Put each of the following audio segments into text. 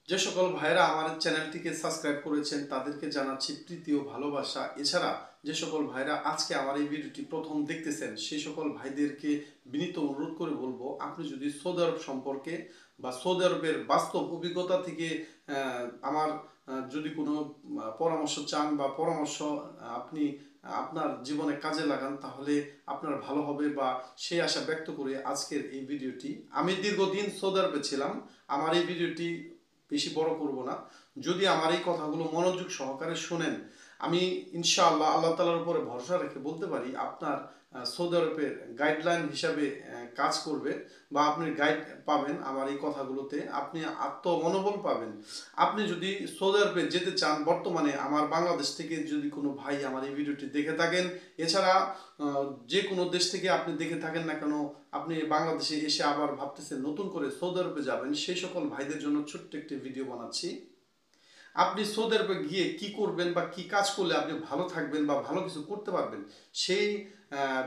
যে সকল ভাইরা আমার চ্যানেলটিকে সাবস্ক্রাইব করেছেন তাদেরকে জানাচ্ছি প্রীতি ও ভালোবাসা। এছাড়া যে সকল ভাইরা আজকে আমার এই ভিডিওটি প্রথম দেখতেছেন সেই সকল ভাইদেরকে বিনীত অনুরোধ করে বলবো, আপনি যদি সৌদি আরব সম্পর্কে বা সৌদি আরবের বাস্তব অভিজ্ঞতা থেকে আমার যদি কোনো পরামর্শ চান বা পরামর্শ আপনি আপনার জীবনে কাজে লাগান, তাহলে আপনার ভালো হবে বা সেই আশা ব্যক্ত করে আজকের এই ভিডিওটি। আমি দীর্ঘদিন সৌদি আরবে ছিলাম। আমার এই ভিডিওটি বেশি বড় করব না। যদি আমার এই কথাগুলো মনোযোগ সহকারে শোনেন, আমি ইনশাআল্লাহ আল্লাহ তাআলার উপরে ভরসা রেখে বলতে পারি আপনার সৌদি আরবের গাইডলাইন হিসাবে কাজ করবে বা আপনি গাইড পাবেন আমার এই কথাগুলোতে, আপনি আত্মমনোবল পাবেন। আপনি যদি সৌদি আরবে যেতে চান, বর্তমানে আমার বাংলাদেশ থেকে যদি কোনো ভাই আমার এই ভিডিওটি দেখে থাকেন, এছাড়া যে কোনো দেশ থেকে আপনি দেখে থাকেন না কেন, আপনি বাংলাদেশে এসে আবার ভাবতেছেন নতুন করে সৌদি আরবে যাবেন, সেই সকল ভাইদের জন্য ছোট্ট একটি ভিডিও বানাচ্ছি। আপনি সৌদি আরবে গিয়ে কি করবেন বা কি কাজ করলে আপনি ভালো থাকবেন বা ভালো কিছু করতে পারবেন, সেই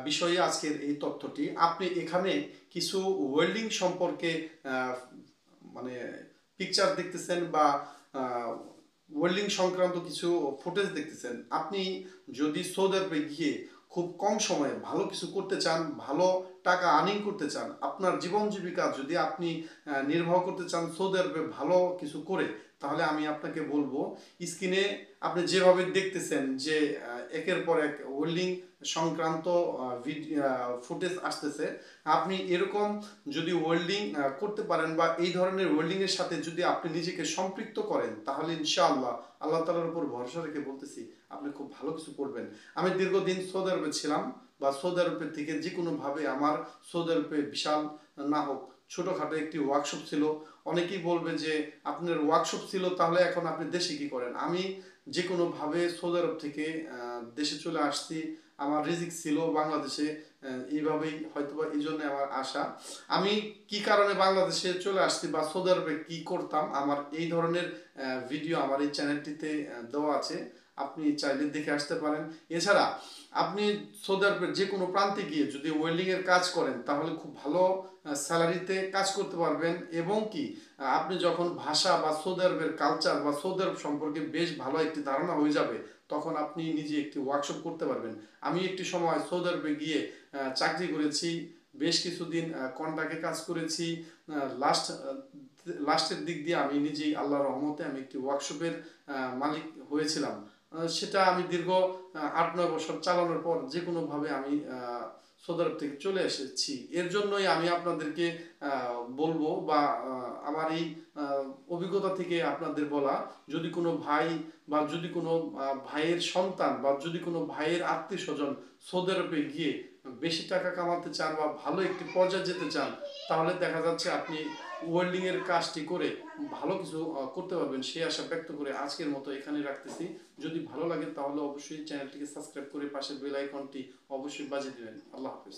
বিষয়ে আজকের এই তথ্যটি। আপনি এখানে কিছু ওয়েল্ডিং সম্পর্কে মানে পিকচার দেখতেছেন বা ওয়েল্ডিং সংক্রান্ত কিছু ফুটেজ দেখতেছেন। আপনি যদি সৌদি আরবে গিয়ে খুব কম সময়ে ভালো কিছু করতে চান, ভালো টাকা আর্নিং করতে চান, আপনার জীবন জীবিকা যদি আপনি নির্বাহ করতে চান সৌদি আরবে ভালো কিছু করে, তাহলে আমি আপনাকে বলবো, স্ক্রিনে আপনি যেভাবে দেখতেছেন যে একের পর এক ওয়েল্ডিং সংক্রান্ত ফুটেজ আসতেছে, আপনি এরকম যদি ওয়েল্ডিং করতে পারেন বা এই ধরনের ওয়েল্ডিং এর সাথে যদি আপনি নিজেকে সম্পৃক্ত করেন, তাহলে ইনশাআল্লাহ আল্লাহ তাআলার উপর ভরসা রেখে বলতেছি আপনি খুব ভালো কিছু করবেন। আমি দীর্ঘদিন সৌদি আরবে ছিলাম বা সৌদি আরবের থেকে যে কোনোভাবে আমার সৌদি আরবে বিশাল না হোক ছোটোখাটো একটি ওয়ার্কশপ ছিল। অনেকেই বলবে যে আপনার ওয়ার্কশপ ছিল তাহলে এখন আপনি দেশে কি করেন। আমি যে কোনোভাবে সৌদি আরব থেকে দেশে চলে আসছি। আমার রিজিক ছিল বাংলাদেশে, এইভাবেই হয়তোবা এই জন্য আমার আশা। আমি কি কারণে বাংলাদেশে চলে আসছি বা সৌদি আরবে কি করতাম, আমার এই ধরনের ভিডিও আমার এই চ্যানেলটিতে দেওয়া আছে, আপনি চাইলে দেখে আসতে পারেন। এছাড়া আপনি সৌদি আরবের যে কোনো প্রান্তে গিয়ে যদি ওয়েল্ডিং এর কাজ করেন, তাহলে খুব ভালো স্যালারিতে কাজ করতে পারবেন। এবং কি আপনি যখন ভাষা বা সৌদি আরবের কালচার বা সৌদি আরব সম্পর্কে বেশ ভালো একটি ধারণা হয়ে যাবে, তখন আপনি নিজে একটি ওয়ার্কশপ করতে পারবেন। আমি একটি সময় সৌদি আরবে গিয়ে চাকরি করেছি, বেশ কিছুদিন কন্ট্রাক্টে কাজ করেছি। লাস্টের দিক দিয়ে আমি নিজেই আল্লাহর রহমতে আমি একটি ওয়ার্কশপের মালিক হয়েছিলাম। সেটা আমি দীর্ঘ 8-9 বছর চালানোর পর যে কোনোভাবে আমি সৌদি আরব থেকে চলে এসেছি। এর জন্যই আমি আপনাদেরকে বলবো বা আমার এই অভিজ্ঞতা থেকে আপনাদের বলা, যদি কোনো ভাই বা যদি কোনো ভাইয়ের সন্তান বা যদি কোনো ভাইয়ের আত্মীয় স্বজন সৌদি আরবে গিয়ে বেশি টাকা কামাতে চান বা ভালো একটি পর্যায়ে যেতে চান, তাহলে দেখা যাচ্ছে আপনি ওয়েল্ডিং এর কাজটি করে ভালো কিছু করতে পারবেন, সেই আশা ব্যক্ত করে আজকের মতো এখানে রাখতেছি। যদি ভালো লাগে তাহলে অবশ্যই চ্যানেলটিকে সাবস্ক্রাইব করে পাশের বেল আইকনটি অবশ্যই বাজিয়ে দিবেন। আল্লাহ হাফেজ।